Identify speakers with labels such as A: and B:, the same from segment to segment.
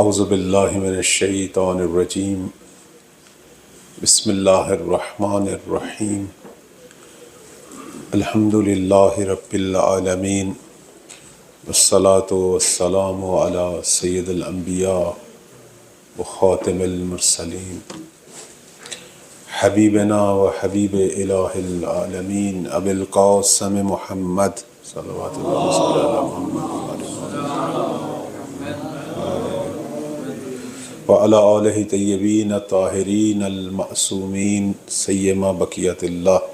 A: اعوذ باللہ من الشیطان الرجیم بسم اللہ الرحمن الرحیم الحمد للہ رب العالمین والصلاة والسلام علی سید الانبیاء وخاتم المرسلین حبیبنا و حبیب الہ العالمین ابی القاسم محمد صلوات اللہ علیہ محمد وعلى آلہ طیبین الطاہرین المعصومین سیما بقیت اللہ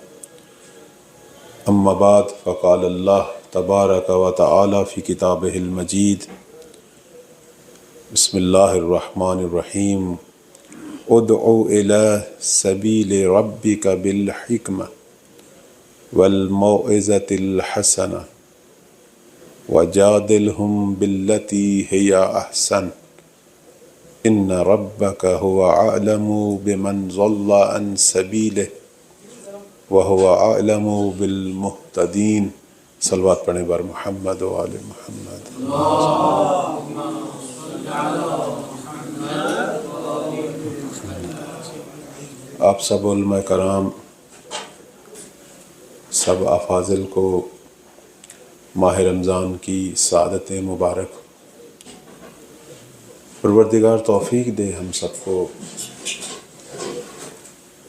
A: اما بعد فقال اللہ تبارک و تعالی فی کتابہ المجید بسم اللہ الرحمن الرحیم ادعو الی سبیل ربک بالحکمہ والموعظۃ الحسنہ وجادلہم باللتی ہی احسن ان ربک هو اعلم بمن ضل عن سبیلہ وهو اعلم بالمہتدین۔ صلوات پڑھیں بار محمد و آل محمد۔ آپ سب علماء کرام، سب افاضل کو ماہ رمضان کی سعادت مبارک۔ پروردگار توفیق دے ہم سب کو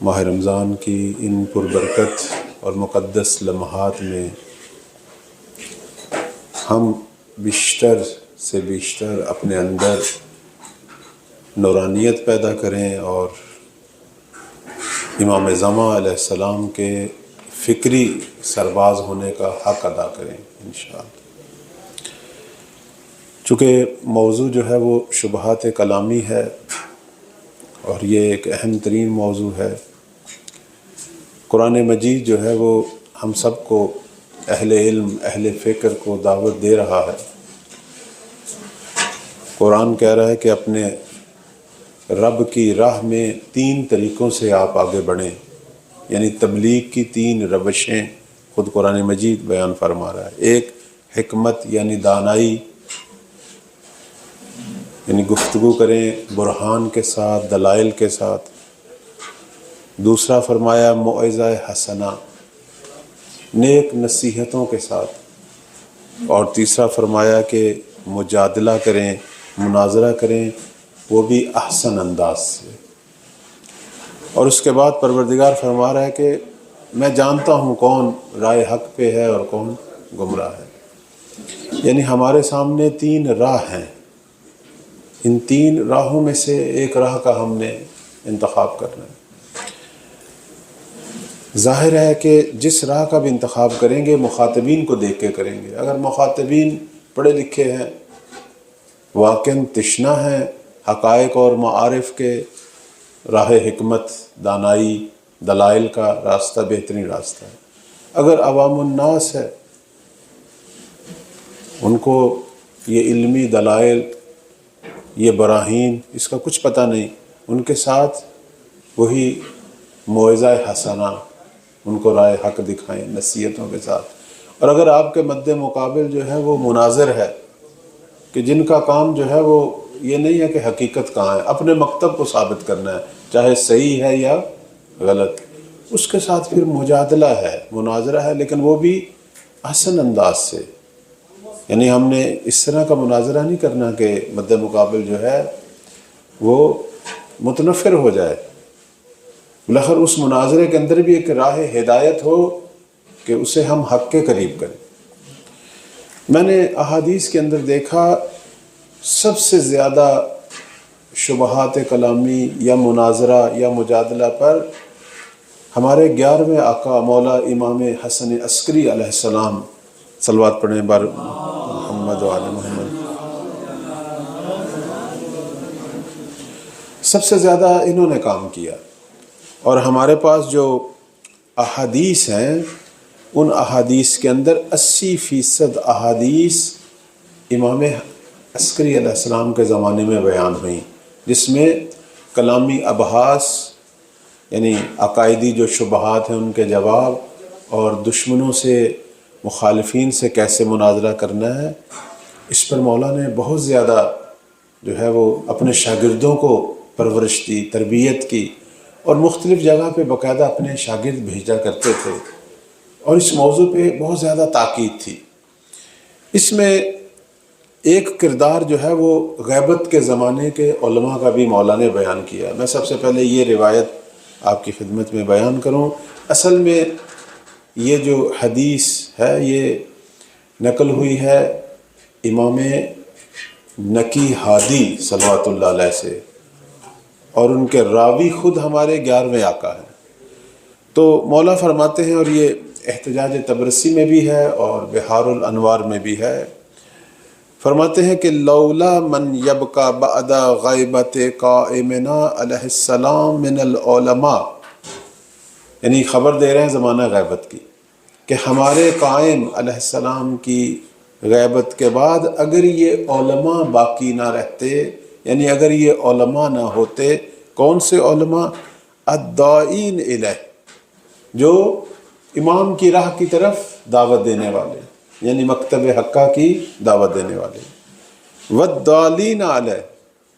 A: ماہ رمضان کی ان پربرکت اور مقدس لمحات میں ہم بیشتر سے بیشتر اپنے اندر نورانیت پیدا کریں اور امام زمان علیہ السلام کے فکری سرباز ہونے کا حق ادا کریں انشاءاللہ۔ چونکہ موضوع جو ہے وہ شبہات کلامی ہے اور یہ ایک اہم ترین موضوع ہے۔ قرآن مجید جو ہے وہ ہم سب کو، اہل علم، اہل فکر کو دعوت دے رہا ہے۔ قرآن کہہ رہا ہے کہ اپنے رب کی راہ میں 3 طریقوں سے آپ آگے بڑھیں، یعنی تبلیغ کی 3 روشیں خود قرآن مجید بیان فرما رہا ہے۔ ایک حکمت یعنی دانائی، یعنی گفتگو کریں برہان کے ساتھ، دلائل کے ساتھ۔ دوسرا فرمایا موعظہ حسنہ، نیک نصیحتوں کے ساتھ۔ اور تیسرا فرمایا کہ مجادلہ کریں، مناظرہ کریں، وہ بھی احسن انداز سے۔ اور اس کے بعد پروردگار فرما رہا ہے کہ میں جانتا ہوں کون رائے حق پہ ہے اور کون گمراہ ہے۔ یعنی ہمارے سامنے 3 راہ ہیں، ان 3 راہوں میں سے ایک راہ کا ہم نے انتخاب کرنا ہے۔ ظاہر ہے کہ جس راہ کا بھی انتخاب کریں گے مخاطبین کو دیکھ کے کریں گے۔ اگر مخاطبین پڑھے لکھے ہیں، واقعاً تشنا ہیں حقائق اور معارف کے، راہ حکمت، دانائی، دلائل کا راستہ بہترین راستہ ہے۔ اگر عوام الناس ہے، ان کو یہ علمی دلائل، یہ براہین، اس کا کچھ پتہ نہیں، ان کے ساتھ وہی موعظہ حسنہ، ان کو رائے حق دکھائیں نصیحتوں کے ساتھ۔ اور اگر آپ کے مد مقابل جو ہے وہ مناظر ہے، کہ جن کا کام جو ہے وہ یہ نہیں ہے کہ حقیقت کہاں ہے، اپنے مکتب کو ثابت کرنا ہے، چاہے صحیح ہے یا غلط، اس کے ساتھ پھر مجادلہ ہے، مناظرہ ہے، لیکن وہ بھی احسن انداز سے۔ یعنی ہم نے اس طرح کا مناظرہ نہیں کرنا کہ مد مقابل جو ہے وہ متنفر ہو جائے۔ بالاخر اس مناظرے کے اندر بھی ایک راہ ہدایت ہو کہ اسے ہم حق کے قریب کریں۔ میں نے احادیث کے اندر دیکھا سب سے زیادہ شبہات کلامی یا مناظرہ یا مجادلہ پر ہمارے 11ویں آقا مولا امام حسن عسکری علیہ السلام، صلوات پڑھیں بار محمد و آل محمد۔ سب سے زیادہ انہوں نے کام کیا، اور ہمارے پاس جو احادیث ہیں ان احادیث کے اندر 80% احادیث امام عسکری علیہ السلام کے زمانے میں بیان ہوئیں، جس میں کلامی ابحاث یعنی عقائدی جو شبہات ہیں ان کے جواب، اور دشمنوں سے، مخالفین سے کیسے مناظرہ کرنا ہے، اس پر مولا نے بہت زیادہ جو ہے وہ اپنے شاگردوں کو پرورش دی، تربیت کی، اور مختلف جگہ پہ باقاعدہ اپنے شاگرد بھیجا کرتے تھے، اور اس موضوع پہ بہت زیادہ تاکید تھی۔ اس میں ایک کردار جو ہے وہ غیبت کے زمانے کے علماء کا بھی مولا نے بیان کیا۔ میں سب سے پہلے یہ روایت آپ کی خدمت میں بیان کروں۔ اصل میں یہ جو حدیث ہے یہ نقل ہوئی ہے امام نقی ہادی صلوات اللہ علیہ سے، اور ان کے راوی خود ہمارے 11ویں آقا ہیں۔ تو مولا فرماتے ہیں، اور یہ احتجاج تبرسی میں بھی ہے اور بحار الانوار میں بھی ہے، فرماتے ہیں کہ لولا من یبقى بعد غیبت قائمنا علیہ السلام من العلماء، یعنی خبر دے رہے ہیں زمانہ غیبت کی، کہ ہمارے قائم علیہ السلام کی غیبت کے بعد اگر یہ علماء باقی نہ رہتے، یعنی اگر یہ علماء نہ ہوتے، کون سے علماء؟ الداعین الیہ، جو امام کی راہ کی طرف دعوت دینے والے، یعنی مکتب حقہ کی دعوت دینے والے، والضالین علیہ،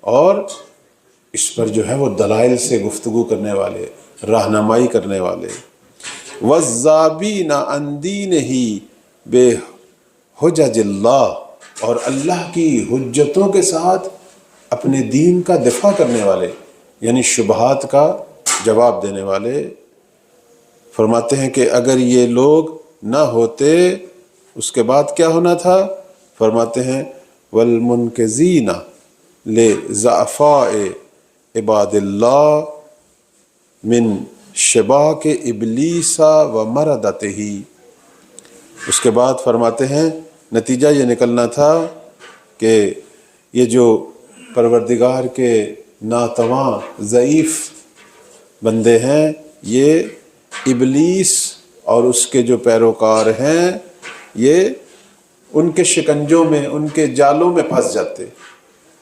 A: اور اس پر جو ہے وہ دلائل سے گفتگو کرنے والے، رہنمائی کرنے والے، والذابین عن دینہ بحجج اللہ، اور اللہ کی حجتوں کے ساتھ اپنے دین کا دفاع کرنے والے، یعنی شبہات کا جواب دینے والے۔ فرماتے ہیں کہ اگر یہ لوگ نہ ہوتے اس کے بعد کیا ہونا تھا؟ فرماتے ہیں والمنقذین لضعفاء عباد اللہ من شباک ابلیس و مردتہ۔ اس کے بعد فرماتے ہیں نتیجہ یہ نکلنا تھا کہ یہ جو پروردگار کے ناتواں ضعیف بندے ہیں، یہ ابلیس اور اس کے جو پیروکار ہیں، یہ ان کے شکنجوں میں، ان کے جالوں میں پھنس جاتے۔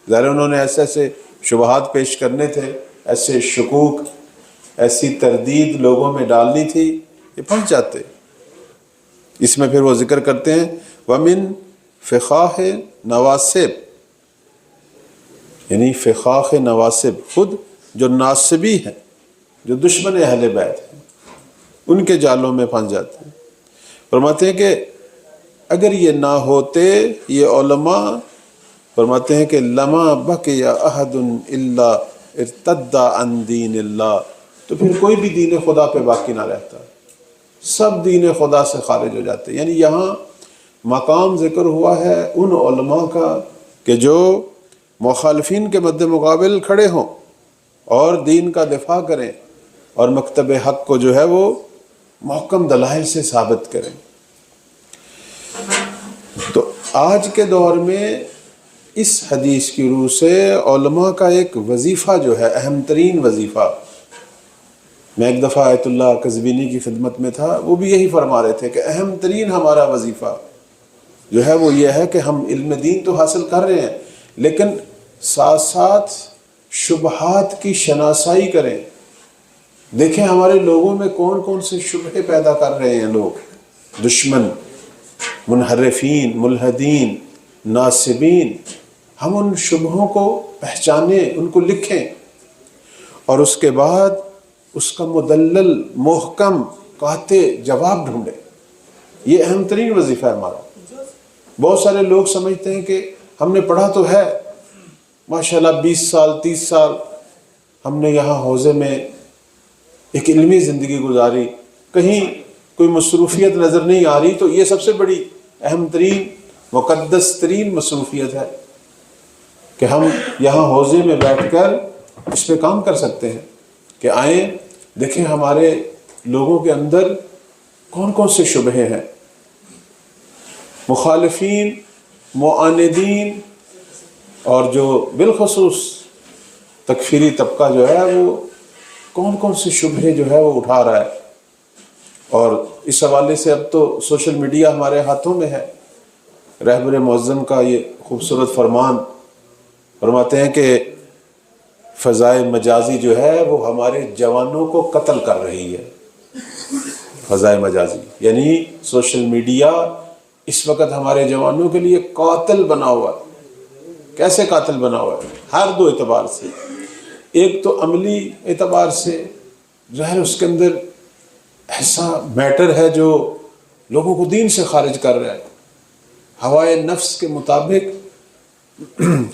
A: ظاہر انہوں نے ایسے ایسے شبہات پیش کرنے تھے، ایسے شکوک، ایسی تردید لوگوں میں ڈالنی تھی، یہ پھنس جاتے۔ اس میں پھر وہ ذکر کرتے ہیں وَمِن فخاخ نواسب، یعنی فخاخ نواسب، خود جو ناصبی ہیں، جو دشمن اہل بیت ہیں، ان کے جالوں میں پھنس جاتے ہیں۔ فرماتے ہیں کہ اگر یہ نہ ہوتے یہ علماء، فرماتے ہیں کہ لما بقی احد الا ارتد عن دین اللہ، تو پھر کوئی بھی دین خدا پہ باقی نہ رہتا، سب دین خدا سے خارج ہو جاتے۔ یعنی یہاں مقام ذکر ہوا ہے ان علماء کا کہ جو مخالفین کے مد مقابل کھڑے ہوں اور دین کا دفاع کریں، اور مکتب حق کو جو ہے وہ محکم دلائل سے ثابت کریں۔ تو آج کے دور میں اس حدیث کی روح سے علماء کا ایک وظیفہ جو ہے، اہم ترین وظیفہ، میں ایک دفعہ آیت اللہ قزوینی کی خدمت میں تھا، وہ بھی یہی فرما رہے تھے کہ اہم ترین ہمارا وظیفہ جو ہے وہ یہ ہے کہ ہم علم دین تو حاصل کر رہے ہیں، لیکن ساتھ ساتھ شبہات کی شناسائی کریں۔ دیکھیں ہمارے لوگوں میں کون کون سے شبہے پیدا کر رہے ہیں لوگ، دشمن، منحرفین، ملحدین، ناصبین۔ ہم ان شبہوں کو پہچانیں، ان کو لکھیں، اور اس کے بعد اس کا مدلل، محکم، قاطع جواب ڈھونڈیں۔ یہ اہم ترین وظیفہ ہے ہمارا۔ بہت سارے لوگ سمجھتے ہیں کہ ہم نے پڑھا تو ہے، ماشاءاللہ 20 سال 30 سال ہم نے یہاں حوزے میں ایک علمی زندگی گزاری، کہیں کوئی مصروفیت نظر نہیں آ رہی، تو یہ سب سے بڑی اہم ترین مقدس ترین مصروفیت ہے کہ ہم یہاں حوزے میں بیٹھ کر اس پہ کام کر سکتے ہیں کہ آئیں دیکھیں ہمارے لوگوں کے اندر کون کون سے شبہے ہیں، مخالفین، معاندین، اور جو بالخصوص تکفیری طبقہ جو ہے وہ کون کون سے شبہے جو ہے وہ اٹھا رہا ہے۔ اور اس حوالے سے اب تو سوشل میڈیا ہمارے ہاتھوں میں ہے۔ رہبر معظم کا یہ خوبصورت فرمان، فرماتے ہیں کہ فضائے مجازی جو ہے وہ ہمارے جوانوں کو قتل کر رہی ہے۔ فضائے مجازی یعنی سوشل میڈیا اس وقت ہمارے جوانوں کے لیے قاتل بنا ہوا ہے کیسے قاتل بنا ہوا ہے، ہر دو اعتبار سے۔ ایک تو عملی اعتبار سے ظاہر اس کے اندر ایسا میٹر ہے جو لوگوں کو دین سے خارج کر رہا ہے، ہوائے نفس کے مطابق،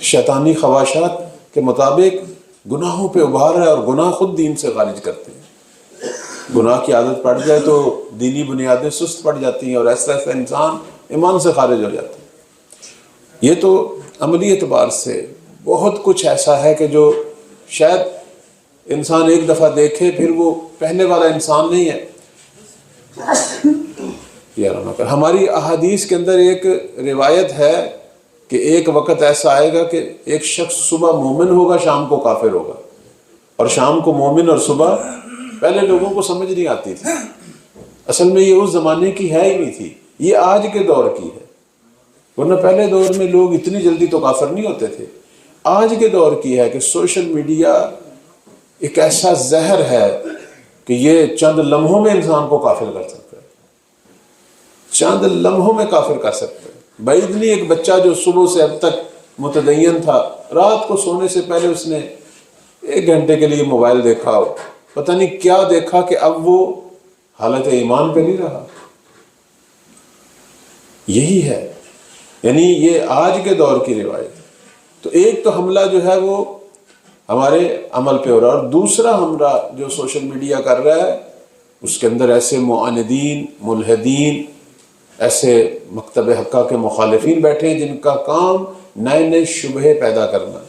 A: شیطانی خواہشات کے مطابق گناہوں پہ ابھار رہا ہے، اور گناہ خود دین سے خارج کرتے ہیں۔ گناہ کی عادت پڑ جائے تو دینی بنیادیں سست پڑ جاتی ہیں، اور ایسا ایسا انسان ایمان سے خارج ہو جاتا ہے۔ یہ تو عملی اعتبار سے بہت کچھ ایسا ہے کہ جو شاید انسان ایک دفعہ دیکھے پھر وہ پہلے والا انسان نہیں ہے۔ ہماری احادیث کے اندر ایک روایت ہے کہ ایک وقت ایسا آئے گا کہ ایک شخص صبح مومن ہوگا، شام کو کافر ہوگا، اور شام کو مومن اور صبح پہلے لوگوں کو سمجھ نہیں آتی تھی۔ اصل میں یہ اس زمانے کی ہے ہی نہیں تھی، یہ آج کے دور کی ہے، ورنہ پہلے دور میں لوگ اتنی جلدی تو کافر نہیں ہوتے تھے۔ آج کے دور کی ہے کہ سوشل میڈیا ایک ایسا زہر ہے کہ یہ چند لمحوں میں انسان کو کافر کر سکتا ہے، چند لمحوں میں کافر کر سکتا ہے۔ بعید نہیں ایک بچہ جو صبح سے اب تک متدین تھا، رات کو سونے سے پہلے اس نے 1 گھنٹے کے لیے موبائل دیکھا ہو، پتہ نہیں کیا دیکھا کہ اب وہ حالت ایمان پہ نہیں رہا۔ یہی ہے، یعنی یہ آج کے دور کی روایت ہے۔ تو ایک تو حملہ جو ہے وہ ہمارے عمل پہ ہو رہا ہے، اور دوسرا حملہ جو سوشل میڈیا کر رہا ہے اس کے اندر ایسے معاندین، ملحدین، ایسے مکتب حقہ کے مخالفین بیٹھے ہیں جن کا کام نئے نئے شبہے پیدا کرنا،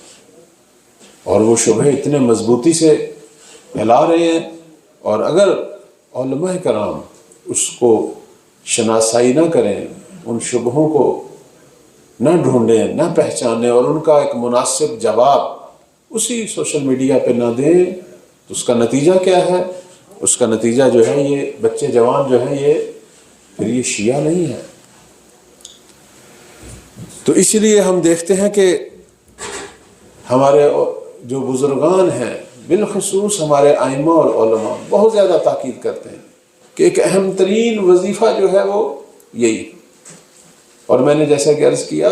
A: اور وہ شبہے اتنے مضبوطی سے پھیلا رہے ہیں، اور اگر علماء کرام اس کو شناسائی نہ کریں، ان شبہوں کو نہ ڈھونڈیں، نہ پہچانیں، اور ان کا ایک مناسب جواب اسی سوشل میڈیا پہ نہ دیں، تو اس کا نتیجہ کیا ہے؟ اس کا نتیجہ جو ہے یہ بچے جوان جو ہیں یہ شیعہ نہیں ہے۔ تو اس لیے ہم دیکھتے ہیں کہ ہمارے جو بزرگان ہیں، بالخصوص ہمارے ائمہ اور علماء، بہت زیادہ تاکید کرتے ہیں کہ ایک اہم ترین وظیفہ جو ہے وہ یہی۔ اور میں نے جیسا کہ عرض کیا،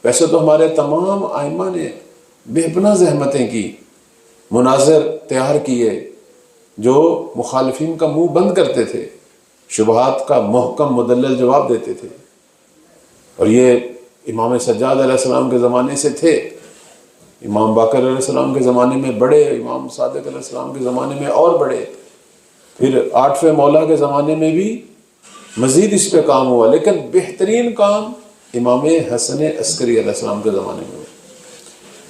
A: ویسے تو ہمارے تمام ائمہ نے بے پناہ زحمتیں کی، مناظر تیار کیے جو مخالفین کا منہ بند کرتے تھے، شبہات کا محکم مدلل جواب دیتے تھے، اور یہ امام سجاد علیہ السلام کے زمانے سے تھے، امام باقر علیہ السلام کے زمانے میں بڑے، امام صادق علیہ السلام کے زمانے میں اور بڑے، پھر 8ویں مولا کے زمانے میں بھی مزید اس پہ کام ہوا، لیکن بہترین کام امام حسن عسکری علیہ السلام کے زمانے میں ہوا۔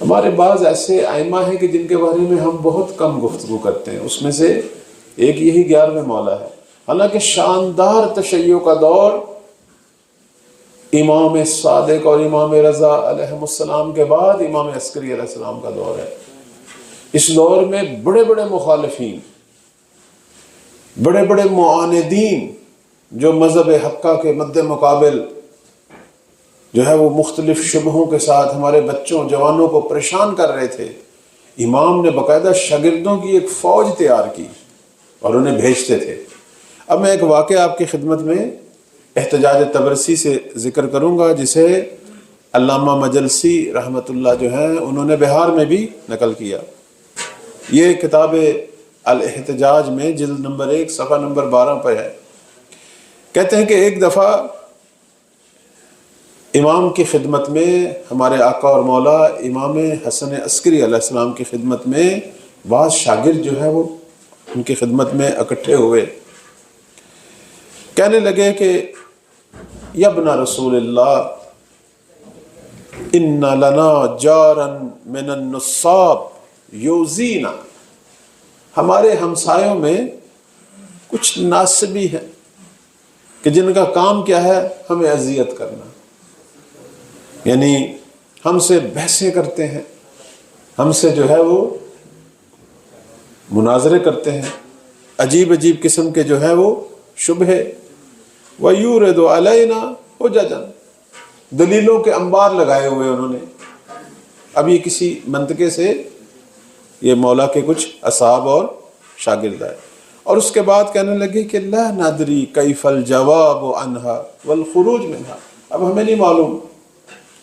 A: ہمارے بعض ایسے ائمہ ہیں کہ جن کے بارے میں ہم بہت کم گفتگو کرتے ہیں، اس میں سے ایک یہی 11ویں مولا ہے، حالانکہ شاندار تشیع کا دور امام صادق اور امام رضا علیہ السلام کے بعد امام عسکری علیہ السلام کا دور ہے۔ اس دور میں بڑے بڑے مخالفین، بڑے بڑے معاندین جو مذہب حقہ کے مد مقابل جو ہے وہ مختلف شبہوں کے ساتھ ہمارے بچوں جوانوں کو پریشان کر رہے تھے، امام نے باقاعدہ شاگردوں کی ایک فوج تیار کی اور انہیں بھیجتے تھے۔ اب میں ایک واقعہ آپ کی خدمت میں احتجاج تبرسی سے ذکر کروں گا، جسے علامہ مجلسی رحمۃ اللہ جو ہیں انہوں نے بہار میں بھی نقل کیا۔ یہ کتاب الاحتجاج میں جلد نمبر 1 صفحہ نمبر 12 پر ہے۔ کہتے ہیں کہ ایک دفعہ امام کی خدمت میں، ہمارے آقا اور مولا امام حسن عسکری علیہ السلام کی خدمت میں بعض شاگرد جو ہے وہ ان کی خدمت میں اکٹھے ہوئے، کہنے لگے کہ یا ابن رسول اللہ ان لنا جارا من النصاب یوزینا، ہمارے ہمسایوں میں کچھ ناصبی ہیں کہ جن کا کام کیا ہے، ہمیں اذیت کرنا، یعنی ہم سے بحثیں کرتے ہیں، ہم سے جو ہے وہ مناظرے کرتے ہیں، عجیب عجیب قسم کے جو ہے وہ شبہے، وَيُورِدُ عَلَيْنَا حُجَجًا، دلیلوں کے انبار لگائے ہوئے انہوں نے۔ اب یہ کسی منطقے سے یہ مولا کے کچھ اصحاب اور شاگرد آئے، اور اس کے بعد کہنے لگے کہ لا ندری کیف الجواب عنہا والخروج منہا، اب ہمیں نہیں معلوم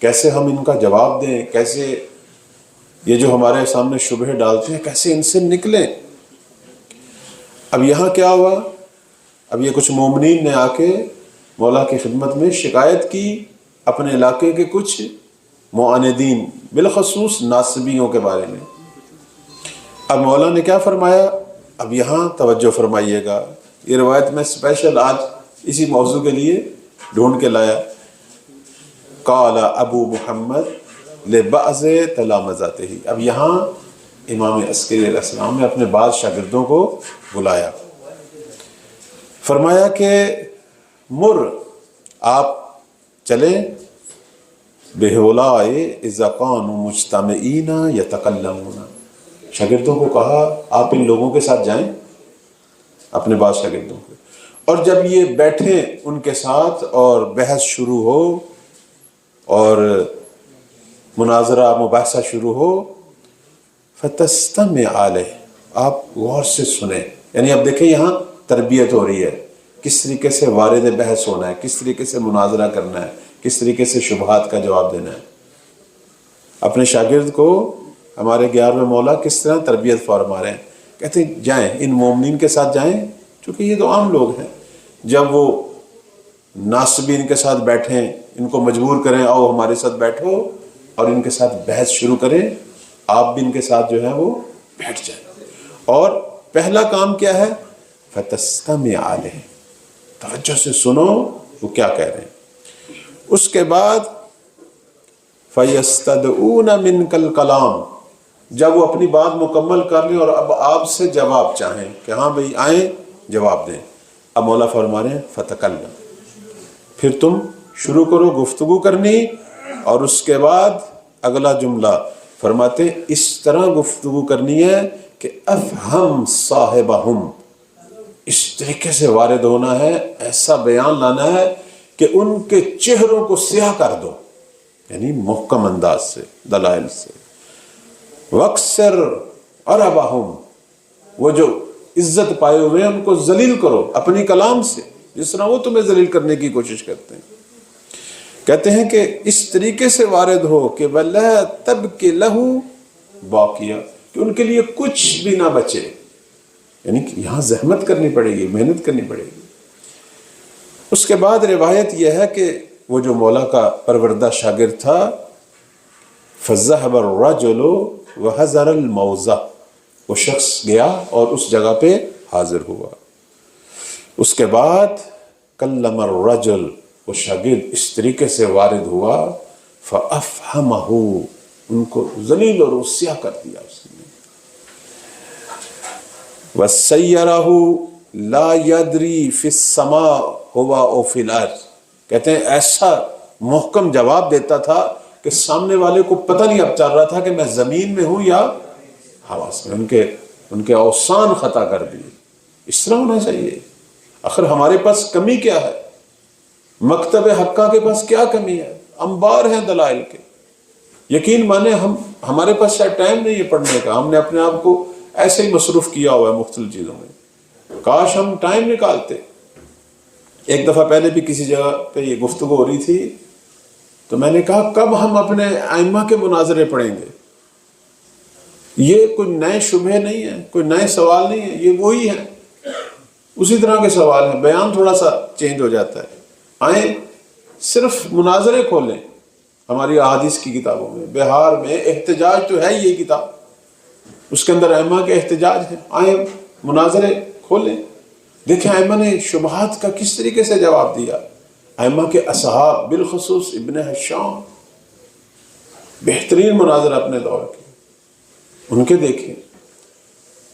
A: کیسے ہم ان کا جواب دیں، کیسے یہ جو ہمارے سامنے شبہ ڈالتے ہیں کیسے ان سے نکلیں۔ اب یہاں کیا ہوا، اب یہ کچھ مومنین نے آ کے مولا کی خدمت میں شکایت کی اپنے علاقے کے کچھ معاندین، بالخصوص ناصبیوں کے بارے میں۔ اب مولا نے کیا فرمایا، اب یہاں توجہ فرمائیے گا، یہ روایت میں اسپیشل آج اسی موضوع کے لیے ڈھونڈ کے لایا۔ قال ابو محمد لبعض تلامذته، اب یہاں امام عسکری علیہ السلام نے اپنے بعض شاگردوں کو بلایا، فرمایا کہ مر، آپ چلیں، بہؤلاء اذا كانوا مجتمعین یتکلمون، شاگردوں کو کہا آپ ان لوگوں کے ساتھ جائیں، اپنے بعض شاگردوں کو، اور جب یہ بیٹھیں ان کے ساتھ اور بحث شروع ہو اور مناظرہ مباحثہ شروع ہو، فتستمع علیہ، آپ غور سے سنیں۔ یعنی اب دیکھیں یہاں تربیت ہو رہی ہے، کس طریقے سے وارد بحث ہونا ہے، کس طریقے سے مناظرہ کرنا ہے، کس طریقے سے شبہات کا جواب دینا ہے۔ اپنے شاگرد کو ہمارے 11ویں مولا کس طرح تربیت فرما رہے ہیں، کہتے ہیں جائیں ان مومنین کے ساتھ جائیں، چونکہ یہ تو عام لوگ ہیں، جب وہ ناصبین کے ساتھ بیٹھیں ان کو مجبور کریں آؤ ہمارے ساتھ بیٹھو اور ان کے ساتھ بحث شروع کریں، آپ بھی ان کے ساتھ جو ہے وہ بیٹھ جائیں۔ اور پہلا کام کیا ہے، فتستمع علیہ، توجہ سے سنو وہ کیا کہہ رہے ہیں۔ اس کے بعد فَيَسْتَدْعُونَ مِنْكَ الْكَلَامِ، جب وہ اپنی بات مکمل کر لیں اور اب آپ سے جواب چاہیں کہ ہاں بھئی آئیں جواب دیں، اب مولا فرما رہے ہیں فَتَكَلَّمْ، پھر تم شروع کرو گفتگو کرنی، اور اس کے بعد اگلا جملہ فرماتے ہیں اس طرح گفتگو کرنی ہے کہ افہم صاحبہم، اس طریقے سے وارد ہونا ہے، ایسا بیان لانا ہے کہ ان کے چہروں کو سیاہ کر دو، یعنی محکم انداز سے، دلائل سے۔ وَاكْسِرْ عَرَبَهُمْ، وہ جو عزت پائے ہوئے ہیں ان کو ذلیل کرو اپنی کلام سے، جس طرح وہ تمہیں ذلیل کرنے کی کوشش کرتے ہیں۔ کہتے ہیں کہ اس طریقے سے وارد ہو کہ وَلَا تَبْكِ لَهُ بَاقِيَةٌ، کہ ان کے لیے کچھ بھی نہ بچے، یعنی کہ یہاں زحمت کرنی پڑے گی، محنت کرنی پڑے گی۔ اس کے بعد روایت یہ ہے کہ وہ جو مولا کا پروردہ شاگرد تھا، فَذَهَبَ الرَّجُلُ وَحَضَرَ الْمَوْضَعَ، وہ شخص گیا اور اس جگہ پہ حاضر ہوا۔ اس کے بعد کلم الرجل، وہ شاگرد اس طریقے سے وارد ہوا، فَأَفْحَمَهُ، ان کو ذلیل اور سیاہ کر دیا اس نے۔ وَسَيَّرَهُ لَا يَدْرِي فِي السَّمَاءِ هُوَ أَوْ فِي الْأَرْضِ، کہتے ہیں ایسا محکم جواب دیتا تھا کہ سامنے والے کو پتہ نہیں اب چل رہا تھا کہ میں زمین میں ہوں یا ہوا میں، ان کے اوسان خطا کر دیے۔ اس طرح ہونا چاہیے۔ آخر ہمارے پاس کمی کیا ہے، مکتب حقہ کے پاس کیا کمی ہے، انبار ہیں دلائل کے، یقین مانے ہمارے پاس شاید ٹائم نہیں ہے پڑھنے کا، ہم نے اپنے آپ کو ایسے ہی مصروف کیا ہوا ہے مختلف چیزوں میں، کاش ہم ٹائم نکالتے۔ ایک دفعہ پہلے بھی کسی جگہ پہ یہ گفتگو ہو رہی تھی تو میں نے کہا کب ہم اپنے ائمہ کے مناظرے پڑھیں گے، یہ کوئی نئے شبہ نہیں ہے، کوئی نئے سوال نہیں ہے، یہ وہی ہے، اسی طرح کے سوال ہیں، بیان تھوڑا سا چینج ہو جاتا ہے۔ آئیں صرف مناظرے کھولیں ہماری احادیث کی کتابوں میں، بہار میں احتجاج تو ہے یہ کتاب، اس کے اندر ائمہ کے احتجاج ہیں، آئیں مناظرے کھولیں، دیکھیں ائمہ نے شبہات کا کس طریقے سے جواب دیا۔ ائمہ کے اصحاب بالخصوص ابن حشام، بہترین مناظر اپنے دور کے، ان کے دیکھیں۔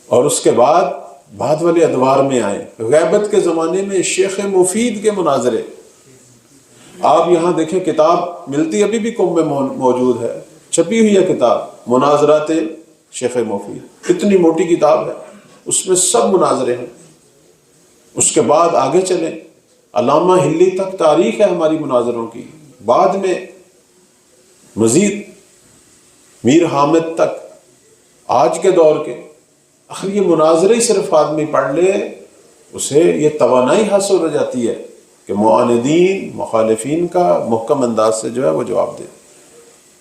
A: اور اس کے بعد والے ادوار میں آئیں، غیبت کے زمانے میں شیخ مفید کے مناظرے، آپ یہاں دیکھیں کتاب ملتی ابھی بھی قم میں موجود ہے، چھپی ہوئی ہے کتاب مناظرات شیخ مفید، اتنی موٹی کتاب ہے، اس میں سب مناظرے ہیں۔ اس کے بعد آگے چلیں، علامہ ہلی تک تاریخ ہے ہماری مناظروں کی، بعد میں مزید میر حامد تک، آج کے دور کے۔ آخر یہ مناظرے ہی صرف آدمی پڑھ لے، اسے یہ توانائی حاصل ہو جاتی ہے کہ معاندین مخالفین کا محکم انداز سے جو ہے وہ جواب دے۔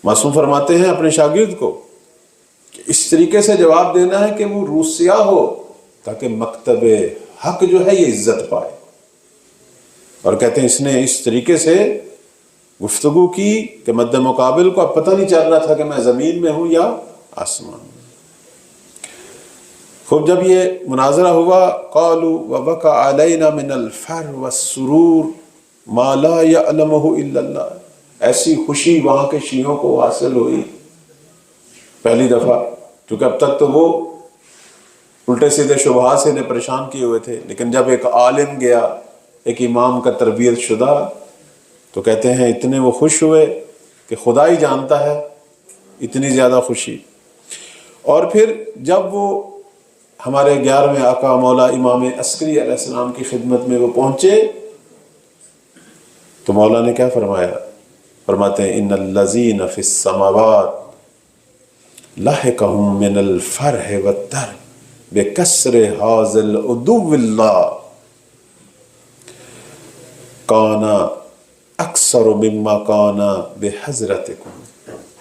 A: معصوم فرماتے ہیں اپنے شاگرد کو کہ اس طریقے سے جواب دینا ہے کہ وہ روسیا ہو، تاکہ مکتب حق جو ہے یہ عزت پائے۔ اور کہتے ہیں اس نے اس طریقے سے گفتگو کی کہ مد مقابل کو اب پتہ نہیں چل رہا تھا کہ میں زمین میں ہوں یا آسمان میں۔ خوب جب یہ مناظرہ ہوا، قالوا وبکى علینا من الفر والسرور ما لا يعلمه الا اللہ، ایسی خوشی وہاں کے شیعوں کو حاصل ہوئی پہلی دفعہ، کیونکہ اب تک تو وہ الٹے سیدھے شبہات سے انہیں پریشان کیے ہوئے تھے، لیکن جب ایک عالم گیا، ایک امام کا تربیت شدہ، تو کہتے ہیں اتنے وہ خوش ہوئے کہ خدا ہی جانتا ہے اتنی زیادہ خوشی۔ اور پھر جب وہ ہمارے 11ویں آقا مولا امام عسکری علیہ السلام کی خدمت میں وہ پہنچے تو مولا نے کیا فرمایا؟ فرماتے ہیں ان الذین فی السماوات لحقهم من الفرح والدر بکسر حاض العدو اللہ کانا اکثر مما کانا بحضرتکم۔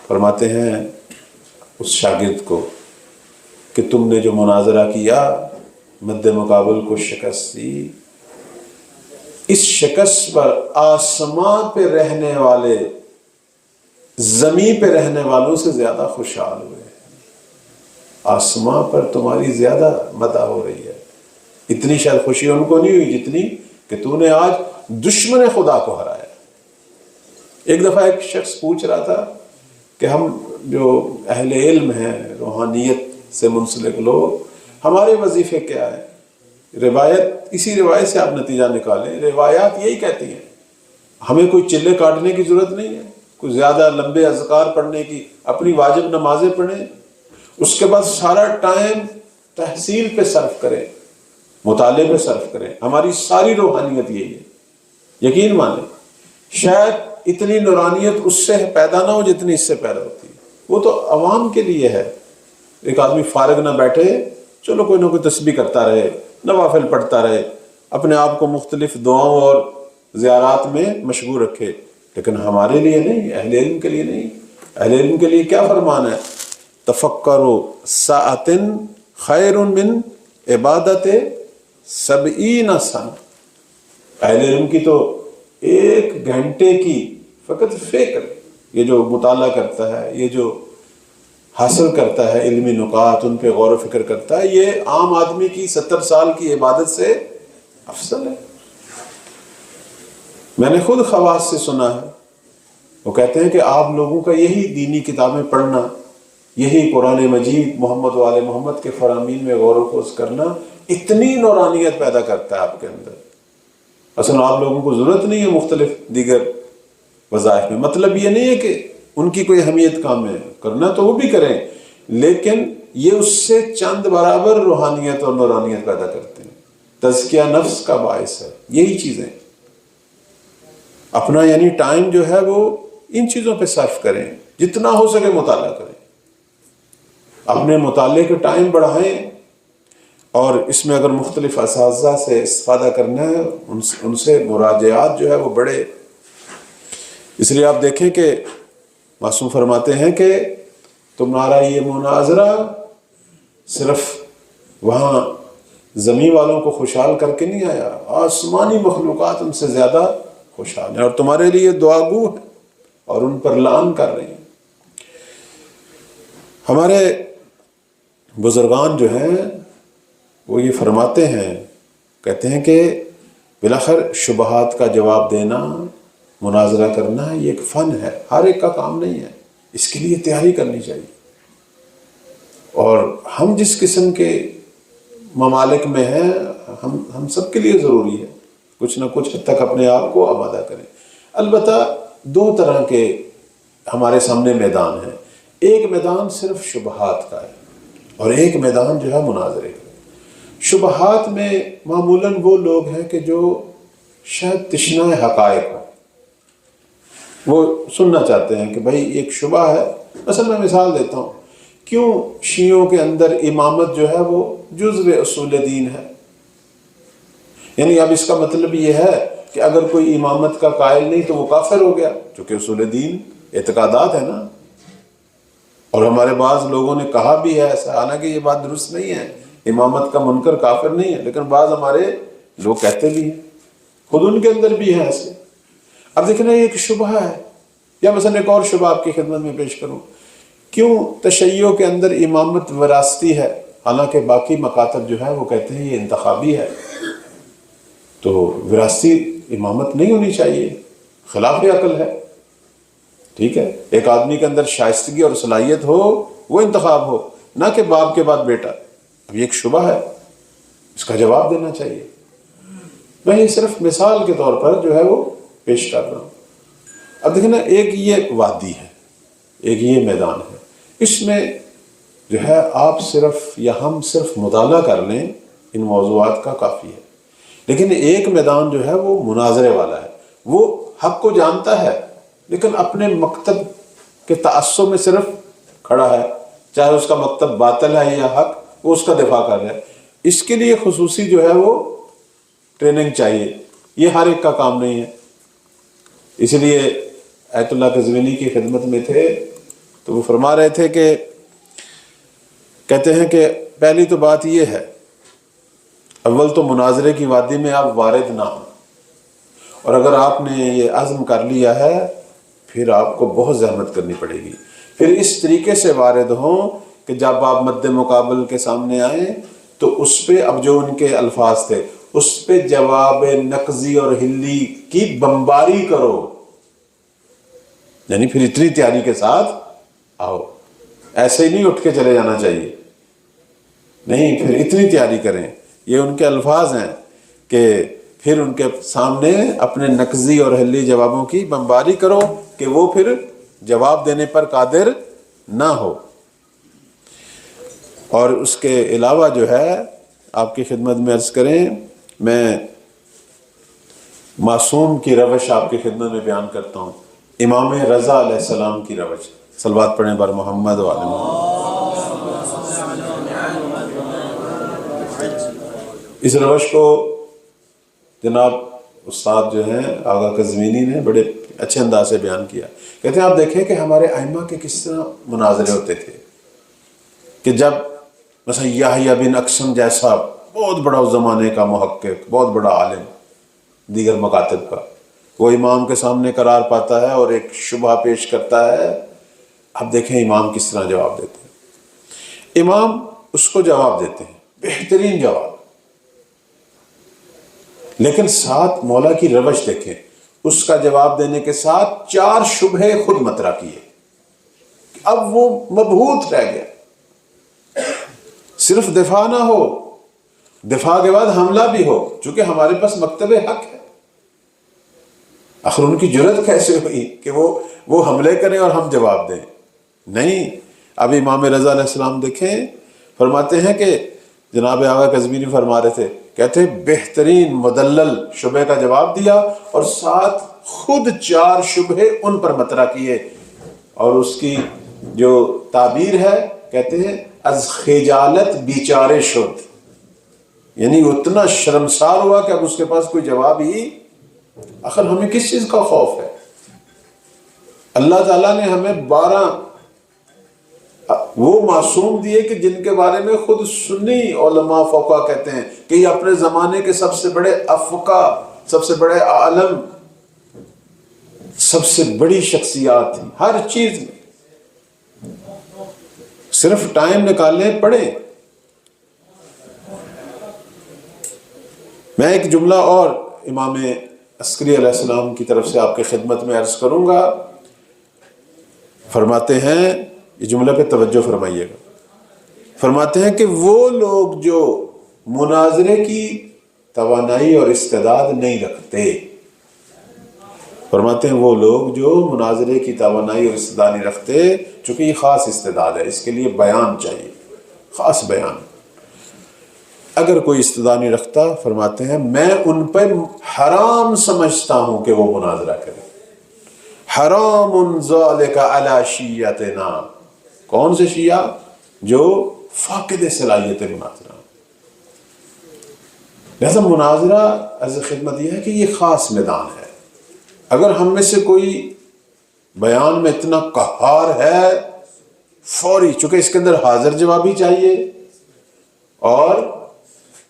A: فرماتے ہیں اس شاگرد کو کہ تم نے جو مناظرہ کیا، مد مقابل کو شکست دی، اس شکست پر آسمان پہ رہنے والے زمین پہ رہنے والوں سے زیادہ خوشحال ہوئے۔ آسمان پر تمہاری زیادہ مدح ہو رہی ہے، اتنی شاید خوشی ان کو نہیں ہوئی جتنی کہ تو نے آج دشمن خدا کو ہرایا۔ ایک دفعہ ایک شخص پوچھ رہا تھا کہ ہم جو اہل علم ہیں، روحانیت سے منسلک لوگ، ہمارے وظیفے کیا ہیں؟ روایت، اسی روایت سے آپ نتیجہ نکالیں، روایات یہی کہتی ہیں ہمیں کوئی چلے کاٹنے کی ضرورت نہیں ہے، کوئی زیادہ لمبے اذکار پڑھنے کی، اپنی واجب نمازیں پڑھیں، اس کے بعد سارا ٹائم تحصیل پہ صرف کریں، مطالعے پہ صرف کریں۔ ہماری ساری روحانیت یہی ہے، یقین مانیں شاید اتنی نورانیت اس سے پیدا نہ ہو جتنی اس سے پیدا ہوتی ہے، وہ تو عوام کے لیے ہے۔ ایک آدمی فارغ نہ بیٹھے، چلو کوئی نہ کوئی تسبیح کرتا رہے، نوافل پڑھتا رہے، اپنے آپ کو مختلف دعاؤں اور زیارات میں مشغول رکھے، لیکن ہمارے لیے نہیں، اہل علم کے لیے نہیں۔ اہل علم کے لیے کیا فرمان ہے؟ تفکروا ساعۃ خیر من عبادت 70 سنہ۔ اہل علم کی تو 1 گھنٹے کی فقط فکر، یہ جو مطالعہ کرتا ہے، یہ جو حاصل کرتا ہے علمی نکات، ان پہ غور و فکر کرتا ہے، یہ عام آدمی کی 70 سال کی عبادت سے افضل ہے۔ میں نے خود خواص سے سنا ہے، وہ کہتے ہیں کہ آپ لوگوں کا یہی دینی کتابیں پڑھنا، یہی قرآن مجید محمد و آل محمد کے فرامین میں غور و خوض کرنا اتنی نورانیت پیدا کرتا ہے آپ کے اندر۔ اصل آپ لوگوں کو ضرورت نہیں ہے مختلف دیگر وظائف میں، مطلب یہ نہیں ہے کہ ان کی کوئی اہمیت کام ہے، کرنا تو وہ بھی کریں، لیکن یہ اس سے چند برابر روحانیت اور نورانیت پیدا کرتے ہیں، تزکیہ نفس کا باعث ہے۔ یہی چیزیں اپنا یعنی ٹائم جو ہے وہ ان چیزوں پہ صرف کریں، جتنا ہو سکے مطالعہ کریں، اپنے مطالعے کے ٹائم بڑھائیں، اور اس میں اگر مختلف اساتذہ سے استفادہ کرنا ہے ان سے مراجعات جو ہے وہ بڑھے۔ اس لیے آپ دیکھیں کہ معصوم فرماتے ہیں کہ تمہارا یہ مناظرہ صرف وہاں زمین والوں کو خوشحال کر کے نہیں آیا، آسمانی مخلوقات ان سے زیادہ خوشحال ہیں اور تمہارے لیے دعا گو ہیں اور ان پر لعن کر رہے ہیں۔ ہمارے بزرگان جو ہیں وہ یہ فرماتے ہیں، کہتے ہیں کہ بالآخر شبہات کا جواب دینا، مناظرہ کرنا یہ ایک فن ہے، ہر ایک کا کام نہیں ہے، اس کے لیے تیاری کرنی چاہیے۔ اور ہم جس قسم کے ممالک میں ہیں، ہم سب کے لیے ضروری ہے کچھ نہ کچھ حد تک اپنے آپ کو آمادہ کریں۔ البتہ 2 طرح کے ہمارے سامنے میدان ہیں، ایک میدان صرف شبہات کا ہے اور ایک میدان جو ہے مناظرے کا۔ شبہات میں معمولاً وہ لوگ ہیں کہ جو شاید تشنہ حقائق ہو، وہ سننا چاہتے ہیں کہ بھائی ایک شبہ ہے۔ مثلا میں مثال دیتا ہوں، کیوں شیعوں کے اندر امامت جو ہے وہ جزو اصول دین ہے؟ یعنی اب اس کا مطلب یہ ہے کہ اگر کوئی امامت کا قائل نہیں تو وہ کافر ہو گیا، چونکہ اصول دین اعتقادات ہے نا، اور ہمارے بعض لوگوں نے کہا بھی ہے ایسا، حالانکہ یہ بات درست نہیں ہے، امامت کا منکر کافر نہیں ہے، لیکن بعض ہمارے لوگ کہتے بھی ہیں، خود ان کے اندر بھی ہے ایسے۔ اب دیکھنا یہ ایک شبہ ہے، یا مثلا ایک اور شبہ آپ کی خدمت میں پیش کروں، کیوں تشیع کے اندر امامت وراثتی ہے، حالانکہ باقی مکاتب جو ہے وہ کہتے ہیں یہ انتخابی ہے، تو وراثتی امامت نہیں ہونی چاہیے، خلاف عقل ہے، ٹھیک ہے؟ ایک آدمی کے اندر شائستگی اور صلاحیت ہو وہ انتخاب ہو، نہ کہ باپ کے بعد بیٹا۔ اب یہ ایک شبہ ہے، اس کا جواب دینا چاہیے۔ میں یہ صرف مثال کے طور پر جو ہے وہ پیش کر رہا ہوں۔ اب دیکھیں نا، ایک یہ وادی ہے، ایک یہ میدان ہے، اس میں جو ہے آپ صرف یا ہم صرف مطالعہ کر لیں ان موضوعات کا کافی ہے، لیکن ایک میدان جو ہے وہ مناظرے والا ہے، وہ حق کو جانتا ہے لیکن اپنے مکتب کے تعصب میں صرف کھڑا ہے، چاہے اس کا مکتب باطل ہے یا حق، وہ اس کا دفاع کر رہا ہے۔ اس کے لیے خصوصی جو ہے وہ ٹریننگ چاہیے، یہ ہر ایک کا کام نہیں ہے۔ اس لیے آیت اللہ قزوینی کی خدمت میں تھے تو وہ فرما رہے تھے کہ کہتے ہیں کہ پہلی تو بات یہ ہے، اول تو مناظرے کی وادی میں آپ وارد نہ ہوں، اور اگر آپ نے یہ عزم کر لیا ہے پھر آپ کو بہت زحمت کرنی پڑے گی، پھر اس طریقے سے وارد ہوں کہ جب آپ مد مقابل کے سامنے آئیں تو اس پہ، اب جو ان کے الفاظ تھے، اس پہ جواب نقضی اور ہلی کی بمباری کرو، یعنی پھر اتنی تیاری کے ساتھ آؤ، ایسے ہی نہیں اٹھ کے چلے جانا چاہیے، نہیں، پھر اتنی تیاری کریں۔ یہ ان کے الفاظ ہیں کہ پھر ان کے سامنے اپنے نقضی اور حلی جوابوں کی بمباری کرو کہ وہ پھر جواب دینے پر قادر نہ ہو۔ اور اس کے علاوہ جو ہے آپ کی خدمت میں عرض کریں، میں معصوم کی روش آپ کی خدمت میں بیان کرتا ہوں، امام رضا علیہ السلام کی روش، صلوات پڑھیں بر محمد و آل محمد۔ اس روش کو جناب استاد جو ہیں آغا قزوینی نے بڑے اچھے انداز سے بیان کیا۔ کہتے ہیں آپ دیکھیں کہ ہمارے ائمہ کے کس طرح مناظرے ہوتے تھے، کہ جب مثلا یحییٰ بن اقسم جیسا بہت بڑا اس زمانے کا محقق، بہت بڑا عالم دیگر مکاتب کا، وہ امام کے سامنے قرار پاتا ہے اور ایک شبہ پیش کرتا ہے، اب دیکھیں امام کس طرح جواب دیتے ہیں۔ امام اس کو جواب دیتے ہیں، بہترین جواب، لیکن ساتھ مولا کی روش دیکھیں، اس کا جواب دینے کے ساتھ 4 شبہے خود مطرح کیے، اب وہ مبہوت رہ گیا۔ صرف دفاع نہ ہو، دفاع کے بعد حملہ بھی ہو، چونکہ ہمارے پاس مکتب حق ہے۔ آخر ان کی جرت کیسے ہوئی کہ وہ حملے کریں اور ہم جواب دیں؟ نہیں، اب امام رضا علیہ السلام دیکھیں، فرماتے ہیں کہ جناب آغا قزوینی فرما رہے تھے، کہتے ہیں بہترین مدلل شبہ کا جواب دیا اور ساتھ خود 4 شبہے ان پر مطرح کیے، اور اس کی جو تعبیر ہے کہتے ہیں از خجالت بیچارے شد، یعنی اتنا شرمسار ہوا کہ اب اس کے پاس کوئی جواب ہی۔ آخر ہمیں کس چیز کا خوف ہے؟ اللہ تعالیٰ نے ہمیں 12 وہ معصوم دیے کہ جن کے بارے میں خود سنی علماء فقہ کہتے ہیں کہ یہ اپنے زمانے کے سب سے بڑے افقہ، سب سے بڑے عالم، سب سے بڑی شخصیات تھی ہر چیز میں۔ صرف ٹائم نکالیں، پڑھیں۔ میں ایک جملہ اور امام عسکری علیہ السلام کی طرف سے آپ کی خدمت میں عرض کروں گا۔ فرماتے ہیں، یہ جملہ پہ توجہ فرمائیے گا، فرماتے ہیں کہ وہ لوگ جو مناظرے کی توانائی اور استعداد نہیں رکھتے، فرماتے ہیں وہ لوگ جو مناظرے کی توانائی اور استعداد نہیں رکھتے، چونکہ یہ خاص استعداد ہے، اس کے لیے بیان چاہیے، خاص بیان۔ اگر کوئی استعداد نہیں رکھتا، فرماتے ہیں میں ان پر حرام سمجھتا ہوں کہ وہ مناظرہ کرے۔ حرام ذالک علی شیعتنا، کون سے شیعہ؟ جو فاقد صلاحیت مناظرہ۔ لہذا مناظرہ از خدمت یہ ہے کہ یہ خاص میدان ہے۔ اگر ہم میں سے کوئی بیان میں اتنا قہار ہے، فوری، چونکہ اس کے اندر حاضر جوابی چاہیے اور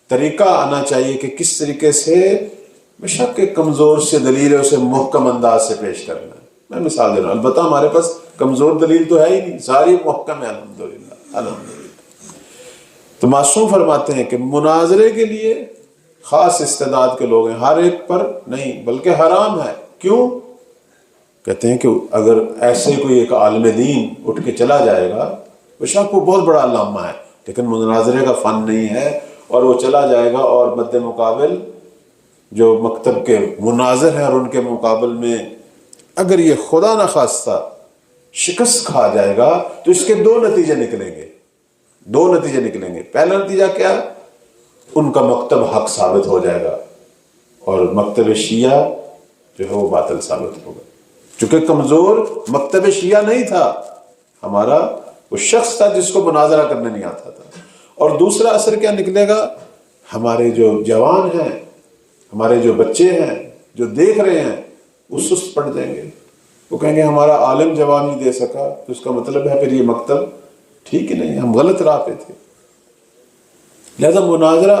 A: طریقہ آنا چاہیے کہ کس طریقے سے بشک ایک کمزور سے دلیل ہے اسے محکم انداز سے پیش کرنا ہے۔ میں مثال دے رہا ہوں، البتہ ہمارے پاس کمزور دلیل تو ہے ہی نہیں، ساری محکم ہے الحمدللہ الحمدللہ۔ تو معصوم فرماتے ہیں کہ مناظرے کے لیے خاص استعداد کے لوگ ہیں، ہر ایک پر نہیں، بلکہ حرام ہے۔ کیوں؟ کہتے ہیں کہ اگر ایسے کوئی ایک عالم دین اٹھ کے چلا جائے گا، بشک وہ بہت بڑا علامہ ہے لیکن مناظرے کا فن نہیں ہے، اور وہ چلا جائے گا اور مد مقابل جو مکتب کے مناظر ہیں اور ان کے مقابل میں اگر یہ خدا نخواستہ شکست کھا جائے گا تو اس کے دو نتیجے نکلیں گے۔ پہلا نتیجہ کیا؟ ان کا مکتب حق ثابت ہو جائے گا اور مکتب شیعہ جو ہے وہ باطل ثابت ہوگا، چونکہ کمزور مکتب شیعہ نہیں تھا، ہمارا وہ شخص تھا جس کو مناظرہ کرنے نہیں آتا تھا۔ اور دوسرا اثر کیا نکلے گا؟ ہمارے جو جوان ہیں، ہمارے جو بچے ہیں جو دیکھ رہے ہیں وہ سست پڑ جائیں گے، وہ کہیں گے ہمارا عالم جواب نہیں دے سکا تو اس کا مطلب ہے پھر یہ مکتب ٹھیک ہی نہیں، ہم غلط راہ پہ تھے۔ لہذا مناظرہ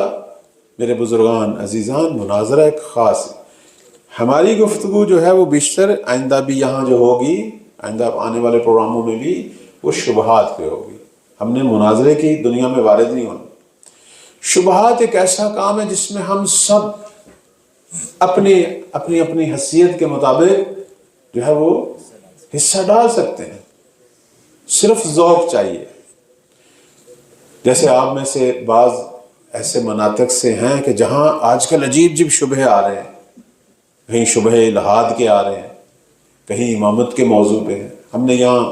A: میرے بزرگان عزیزان، مناظرہ ایک خاص ہے۔ ہماری گفتگو جو ہے وہ بیشتر آئندہ بھی یہاں جو ہوگی، آئندہ آنے والے پروگراموں میں بھی وہ شبہات پہ ہوگی۔ ہم نے مناظرے کی دنیا میں وارد نہیں ہونا۔ شبہات ایک ایسا کام ہے جس میں ہم سب اپنی حیثیت کے مطابق جو ہے وہ حصہ ڈال سکتے ہیں، صرف ذوق چاہیے۔ جیسے آپ میں سے بعض ایسے مناطق سے ہیں کہ جہاں آج کل عجیب عجیب شبہے آ رہے ہیں، کہیں شبہ الہاد کے آ رہے ہیں، کہیں امامت کے موضوع پہ ہیں۔ ہم نے یہاں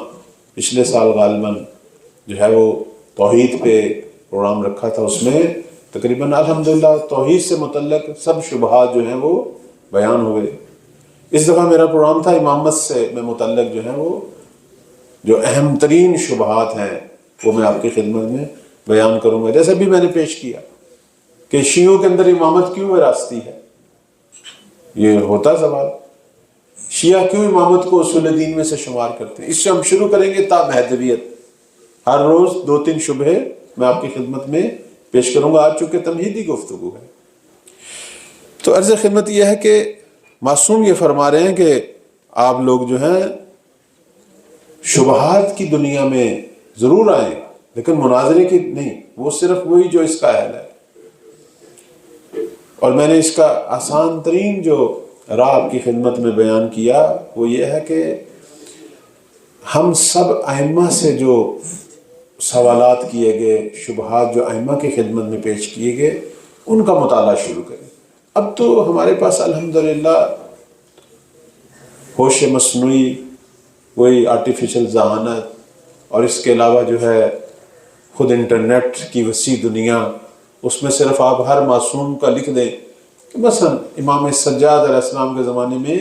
A: پچھلے سال غالباً جو ہے وہ توحید پہ پروگرام رکھا تھا، اس میں تقریباً الحمدللہ توحید سے متعلق سب شبہات جو ہیں وہ بیان ہوئے۔ اس دفعہ میرا پروگرام تھا امامت سے میں متعلق جو ہے وہ جو اہم ترین شبہات ہیں وہ میں آپ کی خدمت میں بیان کروں گا، جیسے بھی میں نے پیش کیا کہ شیعوں کے اندر امامت کیوں وراثتی ہے۔ یہ ہوتا سوال، شیعہ کیوں امامت کو اصول دین میں سے شمار کرتے ہیں؟ اس سے ہم شروع کریں گے تا مہدویت۔ ہر روز 2-3 شبہے میں آپ کی خدمت میں پیش کروں گا، آج چونکہ تمہیدی گفتگو ہے۔ تو عرض خدمت یہ ہے کہ معصوم یہ فرما رہے ہیں کہ آپ لوگ جو ہیں شبہات کی دنیا میں ضرور آئیں لیکن مناظرے کی نہیں، وہ صرف وہی جو اس کا اہل ہے۔ اور میں نے اس کا آسان ترین جو راہ آپ کی خدمت میں بیان کیا وہ یہ ہے کہ ہم سب ائمہ سے جو سوالات کیے گئے، شبہات جو ائمہ کی خدمت میں پیش کیے گئے، ان کا مطالعہ شروع کریں۔ اب تو ہمارے پاس الحمدللہ ہوش مصنوعی، وہی آرٹیفیشل ذہانت، اور اس کے علاوہ جو ہے خود انٹرنیٹ کی وسیع دنیا، اس میں صرف آپ ہر معصوم کا لکھ دیں کہ مثلا امام سجاد علیہ السلام کے زمانے میں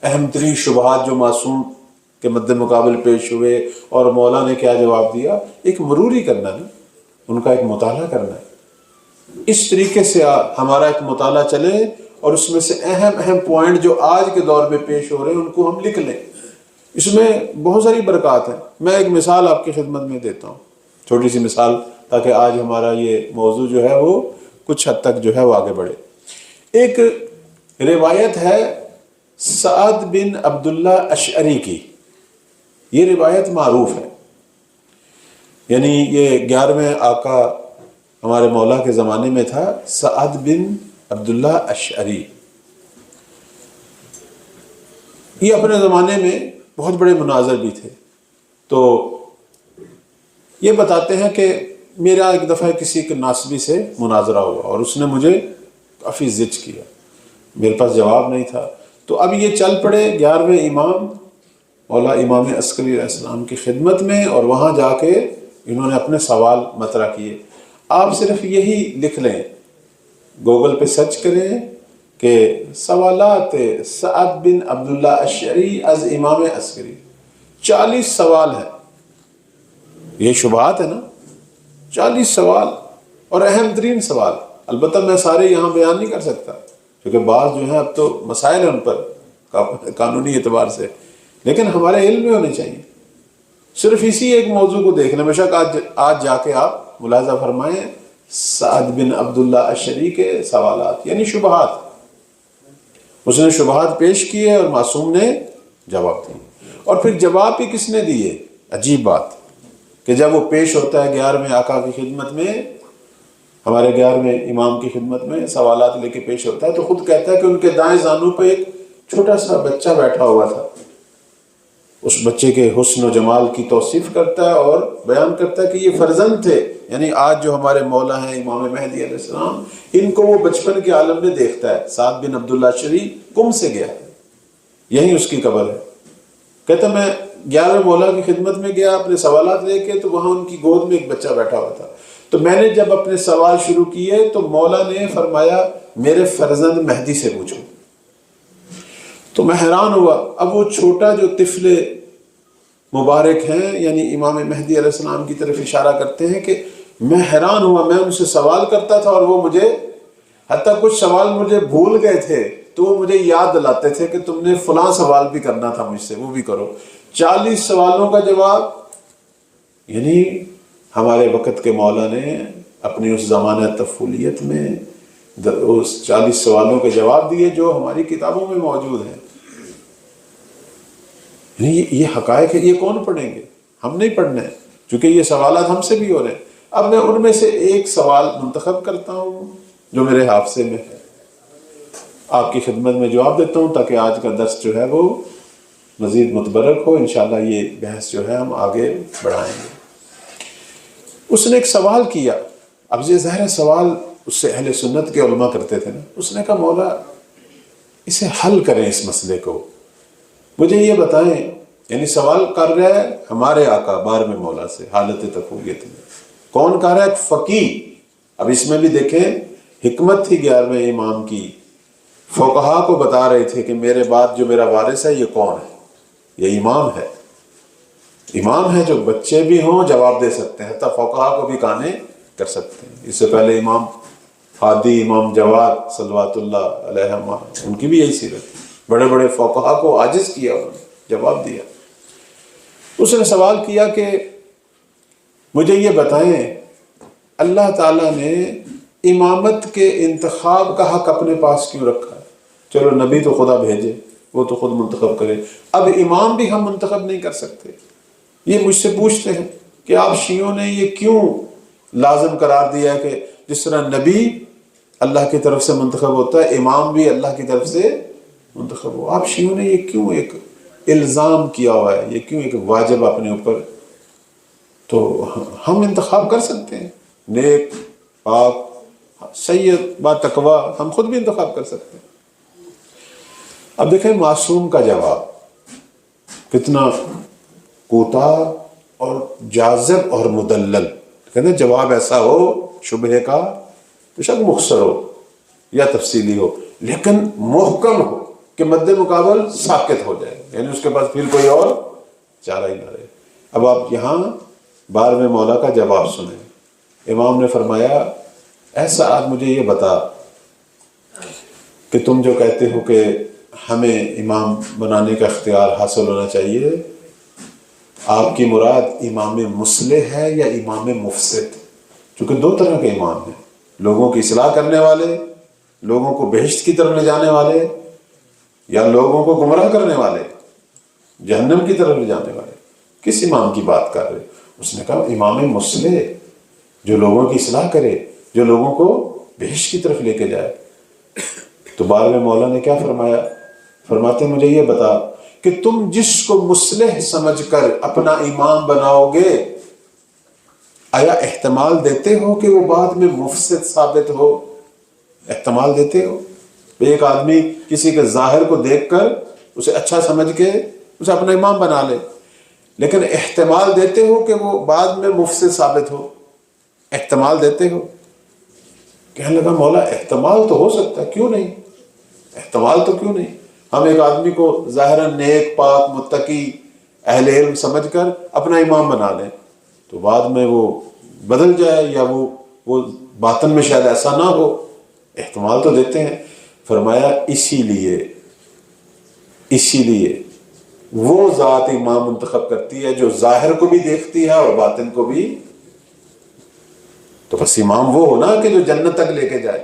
A: اہم ترین شبہات جو معصوم کے مد مقابل پیش ہوئے اور مولا نے کیا جواب دیا، ایک مروری کرنا ہے، ان کا ایک مطالعہ کرنا ہے۔ اس طریقے سے ہمارا ایک مطالعہ چلے اور اس میں سے اہم پوائنٹ جو آج کے دور میں پیش ہو رہے ہیں ان کو ہم لکھ لیں۔ اس میں بہت ساری برکات ہیں۔ میں ایک مثال آپ کی خدمت میں دیتا ہوں، چھوٹی سی مثال، تاکہ آج ہمارا یہ موضوع جو ہے وہ کچھ حد تک جو ہے وہ آگے بڑھے۔ ایک روایت ہے سعد بن عبداللہ اشعری کی، یہ روایت معروف ہے، یعنی یہ 11ویں آقا ہمارے مولا کے زمانے میں تھا سعد بن عبداللہ اشعری۔ یہ اپنے زمانے میں بہت بڑے مناظر بھی تھے۔ تو یہ بتاتے ہیں کہ میرا ایک دفعہ کسی کے ناسبی سے مناظرہ ہوا اور اس نے مجھے کافی زج کیا، میرے پاس جواب نہیں تھا۔ تو اب یہ چل پڑے 11ویں امام مولا امام عسکری علیہ السلام کی خدمت میں، اور وہاں جا کے انہوں نے اپنے سوال مطرح کیے۔ آپ صرف یہی لکھ لیں، گوگل پہ سرچ کریں کہ سوالات سعد بن عبداللہ اشعری از امام عسکری، 40 سوال ہیں۔ یہ شبہات ہے نا، 40 سوال اور اہم ترین سوال۔ البتہ میں سارے یہاں بیان نہیں کر سکتا کیونکہ بعض جو ہیں اب تو مسائل ہیں ان پر قانونی اعتبار سے، لیکن ہمارے علم میں ہونے چاہیے۔ صرف اسی ایک موضوع کو دیکھ لیں، بے شک آج جا کے آپ ملاحظہ فرمائیں سعد بن عبداللہ اشعری کے سوالات، یعنی شبہات، اس نے شبہات پیش کیے اور معصوم نے جواب دیے۔ اور پھر جواب بھی کس نے دیے؟ عجیب بات کہ جب وہ پیش ہوتا ہے 11ویں آقا کی خدمت میں، ہمارے 11ویں امام کی خدمت میں سوالات لے کے پیش ہوتا ہے، تو خود کہتا ہے کہ ان کے دائیں زانوں پہ ایک چھوٹا سا بچہ بیٹھا ہوا تھا۔ اس بچے کے حسن و جمال کی توصیف کرتا ہے اور بیان کرتا ہے کہ یہ فرزند تھے، یعنی آج جو ہمارے مولا ہیں امام مہدی علیہ السلام، ان کو وہ بچپن کے عالم میں دیکھتا ہے۔ سعد بن عبداللہ اشعری قم سے گیا ہے، یہیں اس کی قبر ہے۔ کہتا میں 11ویں مولا کی خدمت میں گیا اپنے سوالات لے کے، تو وہاں ان کی گود میں ایک بچہ بیٹھا ہوا تھا، تو میں نے جب اپنے سوال شروع کیے تو مولا نے فرمایا میرے فرزند مہدی سے پوچھو۔ تو میں حیران ہوا۔ اب وہ چھوٹا جو طفل مبارک ہیں، یعنی امام مہدی علیہ السلام کی طرف اشارہ کرتے ہیں، کہ میں حیران ہوا، میں ان سے سوال کرتا تھا اور وہ مجھے، حتیٰ کچھ سوال مجھے بھول گئے تھے تو وہ مجھے یاد دلاتے تھے کہ تم نے فلاں سوال بھی کرنا تھا مجھ سے، وہ بھی کرو۔ 40 سوالوں کا جواب، یعنی ہمارے وقت کے مولا نے اپنی اس زمانہ طفولیت میں اس 40 سوالوں کے جواب دیے جو ہماری کتابوں میں موجود ہیں۔ یہ حقائق ہے، یہ کون پڑھیں گے؟ ہم نہیں پڑھنے ہیں، چونکہ یہ سوالات ہم سے بھی ہو رہے ہیں۔ اب میں ان میں سے ایک سوال منتخب کرتا ہوں جو میرے حافظے میں ہے، آپ کی خدمت میں جواب دیتا ہوں تاکہ آج کا درس جو ہے وہ مزید متبرک ہو۔ انشاءاللہ یہ بحث جو ہے ہم آگے بڑھائیں گے۔ اس نے ایک سوال کیا، اب یہ ظاہر سوال اس سے اہل سنت کے علماء کرتے تھے نا۔ اس نے کہا مولا اسے حل کریں، اس مسئلے کو مجھے یہ بتائیں، یعنی سوال کر رہا ہے ہمارے آقا 12ویں مولا سے حالت طفولیت میں۔ کون کر رہا ہے؟ ایک فقیہ۔ اب اس میں بھی دیکھیں حکمت تھی 11ویں امام کی، فقہا کو بتا رہے تھے کہ میرے بعد جو میرا وارث ہے یہ کون ہے؟ یہ امام ہے۔ امام ہے جو بچے بھی ہوں جواب دے سکتے ہیں، حتیٰ فقہا کو بھی کانے کر سکتے ہیں۔ اس سے پہلے امام ہادی، امام جواد صلوات اللہ علیہما، ان کی بھی یہی سیرت تھی، بڑے بڑے فقہا کو عاجز کیا، انہوں نے جواب دیا۔ اس نے سوال کیا کہ مجھے یہ بتائیں اللہ تعالیٰ نے امامت کے انتخاب کا حق اپنے پاس کیوں رکھا ہے؟ چلو نبی تو خدا بھیجے، وہ تو خود منتخب کرے، اب امام بھی ہم منتخب نہیں کر سکتے؟ یہ مجھ سے پوچھتے ہیں کہ آپ شیعوں نے یہ کیوں لازم قرار دیا ہے کہ جس طرح نبی اللہ کی طرف سے منتخب ہوتا ہے، امام بھی اللہ کی طرف سے منتخب ہو، آپ شیعوں نے یہ کیوں ایک الزام کیا ہوا ہے، یہ کیوں ایک واجب اپنے اوپر؟ تو ہم انتخاب کر سکتے ہیں، نیک پاک سید با تقوی ہم خود بھی انتخاب کر سکتے ہیں۔ اب دیکھیں معصوم کا جواب کتنا کوتاہ اور جاذب اور مدلل، کہتے ہیں جواب ایسا ہو شبہ کا بے شک مختصر ہو یا تفصیلی ہو، لیکن محکم ہو کہ مد مقابل ساکت ہو جائے، یعنی اس کے پاس پھر کوئی اور چارہ ہی نہ رہے۔ اب آپ یہاں 12ویں مولا کا جواب سنیں۔ امام نے فرمایا ایسا آپ مجھے یہ بتا کہ تم جو کہتے ہو کہ ہمیں امام بنانے کا اختیار حاصل ہونا چاہیے، آپ کی مراد امام مصلح ہے یا امام مفسد؟ چونکہ دو طرح کے امام ہیں، لوگوں کی اصلاح کرنے والے، لوگوں کو بہشت کی طرف لے جانے والے، یا لوگوں کو گمراہ کرنے والے، جہنم کی طرف لے جانے والے۔ کس امام کی بات کر رہے؟ اس نے کہا امام مصلح، جو لوگوں کی اصلاح کرے، جو لوگوں کو بہشت کی طرف لے کے جائے۔ تو 12ویں مولا نے کیا فرمایا؟ فرماتے مجھے یہ بتا کہ تم جس کو مصلح سمجھ کر اپنا امام بناؤ گے، آیا احتمال دیتے ہو کہ وہ بعد میں مفسد ثابت ہو؟ احتمال دیتے ہو؟ ایک آدمی کسی کے ظاہر کو دیکھ کر اسے اچھا سمجھ کے اسے اپنا امام بنا لے، لیکن احتمال دیتے ہو کہ وہ بعد میں مفسد ثابت ہو؟ احتمال دیتے ہو؟ کہنے لگا مولا احتمال تو ہو سکتا ہے، کیوں نہیں؟ احتمال تو کیوں نہیں؟ ہم ایک آدمی کو ظاہراً نیک پاک متقی اہل علم سمجھ کر اپنا امام بنا لیں تو بعد میں وہ بدل جائے، یا وہ باطن میں شاید ایسا نہ ہو، احتمال تو دیتے ہیں۔ فرمایا اسی لیے وہ ذات امام منتخب کرتی ہے جو ظاہر کو بھی دیکھتی ہے اور باطن کو بھی. تو بس امام وہ ہونا کہ جو جنت تک لے کے جائے.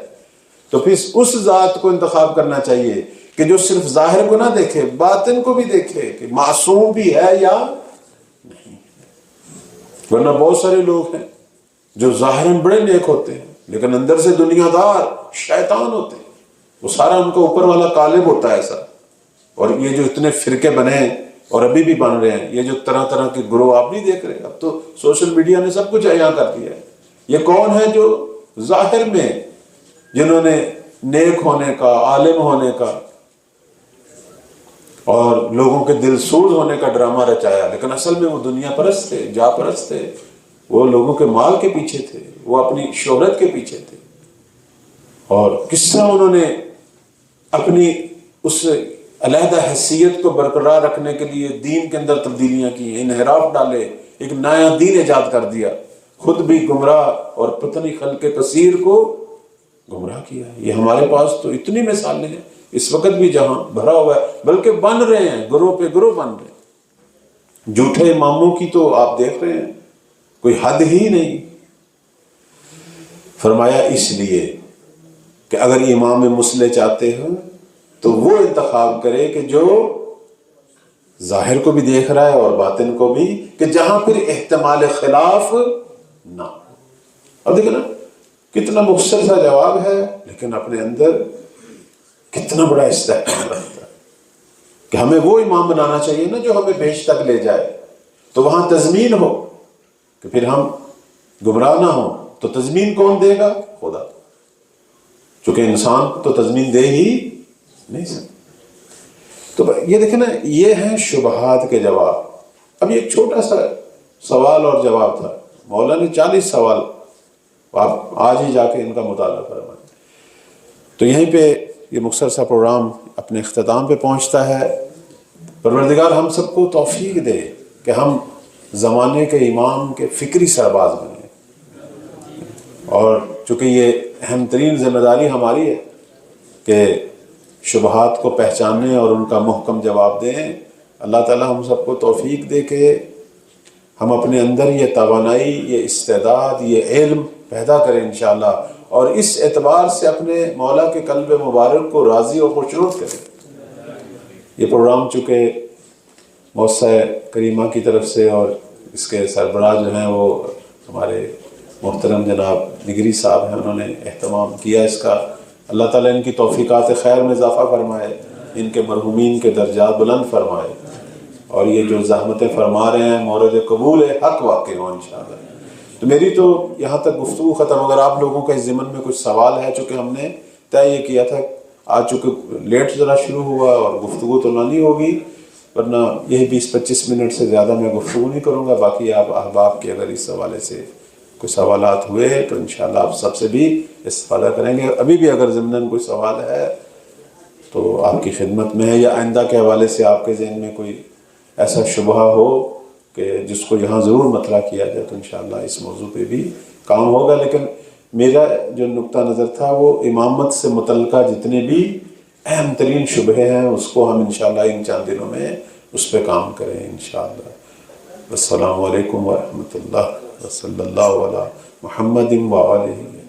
A: تو پھر اس ذات کو انتخاب کرنا چاہیے کہ جو صرف ظاہر کو نہ دیکھے، باطن کو بھی دیکھے کہ معصوم بھی ہے یا نہیں. ورنہ بہت سارے لوگ ہیں جو ظاہراً بڑے نیک ہوتے ہیں لیکن اندر سے دنیا دار شیطان ہوتے ہیں. وہ سارا ان کا اوپر والا قالب ہوتا ہے ایسا. اور یہ جو اتنے فرقے بنے ہیں اور ابھی بھی بن رہے ہیں، یہ جو طرح طرح کے گروہ آپ نہیں دیکھ رہے، اب تو سوشل میڈیا نے سب کچھ عیاں کر دیا ہے. یہ کون ہے جو ظاہر میں جنہوں نے نیک ہونے کا، عالم ہونے کا اور لوگوں کے دل سوز ہونے کا ڈرامہ رچایا، لیکن اصل میں وہ دنیا پرست تھے، جا پرست تھے. وہ لوگوں کے مال کے پیچھے تھے، وہ اپنی شہرت کے پیچھے تھے. اور کس طرح انہوں نے اپنی اس علیحدہ حیثیت کو برقرار رکھنے کے لیے دین کے اندر تبدیلیاں کی، انحراف ڈالے، ایک نیا دین ایجاد کر دیا، خود بھی گمراہ اور پتنی خلق کثیر کو گمراہ کیا. یہ ہمارے پاس تو اتنی مثالیں ہیں اس وقت بھی جہاں بھرا ہوا ہے، بلکہ بن رہے ہیں، گروہ پہ گروہ بن رہے ہیں. جھوٹے اماموں کی تو آپ دیکھ رہے ہیں کوئی حد ہی نہیں. فرمایا اس لیے کہ اگر امام مصلح چاہتے ہیں تو وہ انتخاب کرے کہ جو ظاہر کو بھی دیکھ رہا ہے اور باطن کو بھی، کہ جہاں پھر احتمال خلاف نہ. اب دیکھیں نا کتنا مختصر سا جواب ہے لیکن اپنے اندر کتنا بڑا استحکام رکھتا ہے کہ ہمیں وہ امام بنانا چاہیے نا جو ہمیں بھیج تک لے جائے. تو وہاں تضمین ہو کہ پھر ہم گمراہ نہ ہوں. تو تضمین کون دے گا؟ خدا. چونکہ انسان تو تضمین دے ہی نہیں سکتا. تو یہ دیکھیں نا، یہ ہیں شبہات کے جواب. اب یہ ایک چھوٹا سا سوال اور جواب تھا. مولا نے 40 سوال، آپ آج ہی جا کے ان کا مطالعہ فرمائیں. تو یہیں پہ یہ مختصر سا پروگرام اپنے اختتام پہ پہنچتا ہے. پروردگار ہم سب کو توفیق دے کہ ہم زمانے کے امام کے فکری سرباز بنیں. اور چونکہ یہ اہم ترین ذمہ داری ہماری ہے کہ شبہات کو پہچاننے اور ان کا محکم جواب دیں. اللہ تعالی ہم سب کو توفیق دے کہ ہم اپنے اندر یہ توانائی، یہ استعداد، یہ علم پیدا کریں انشاءاللہ، اور اس اعتبار سے اپنے مولا کے قلب مبارک کو راضی اور خوشنود کریں. یہ پروگرام چونکہ موسع کریمہ کی طرف سے اور اس کے سربراہ جو ہیں وہ ہمارے محترم جناب نگری صاحب ہیں، انہوں نے اہتمام کیا اس کا. اللہ تعالیٰ ان کی توفیقات خیر میں اضافہ فرمائے، ان کے مرحومین کے درجات بلند فرمائے، اور یہ جو زحمتیں فرما رہے ہیں مورد قبول حق واقع ہوں انشاءاللہ. تو میری تو یہاں تک گفتگو ختم. اگر آپ لوگوں کا اس ضمن میں کچھ سوال ہے، چونکہ ہم نے طے یہ کیا تھا آج چونکہ لیٹ ذرا شروع ہوا اور گفتگو تو نہیں ہوگی، ورنہ یہی 20-25 منٹ سے زیادہ میں گفتگو نہیں کروں گا. باقی آپ احباب کے اگر اس حوالے سے کوئی سوالات ہوئے تو انشاءاللہ آپ سب سے بھی استفادہ کریں گے. ابھی بھی اگر ضمناً کوئی سوال ہے تو آپ کی خدمت میں ہے، یا آئندہ کے حوالے سے آپ کے ذہن میں کوئی ایسا شبہ ہو کہ جس کو یہاں ضرور مطرح کیا جائے تو انشاءاللہ اس موضوع پہ بھی کام ہوگا. لیکن میرا جو نقطہ نظر تھا وہ امامت سے متعلقہ جتنے بھی اہم ترین شبہے ہیں اس کو ہم انشاءاللہ ان چند دنوں میں اس پہ کام کریں انشاءاللہ. السلام علیکم ورحمۃ اللہ وصلی اللہ علی محمد وآلہ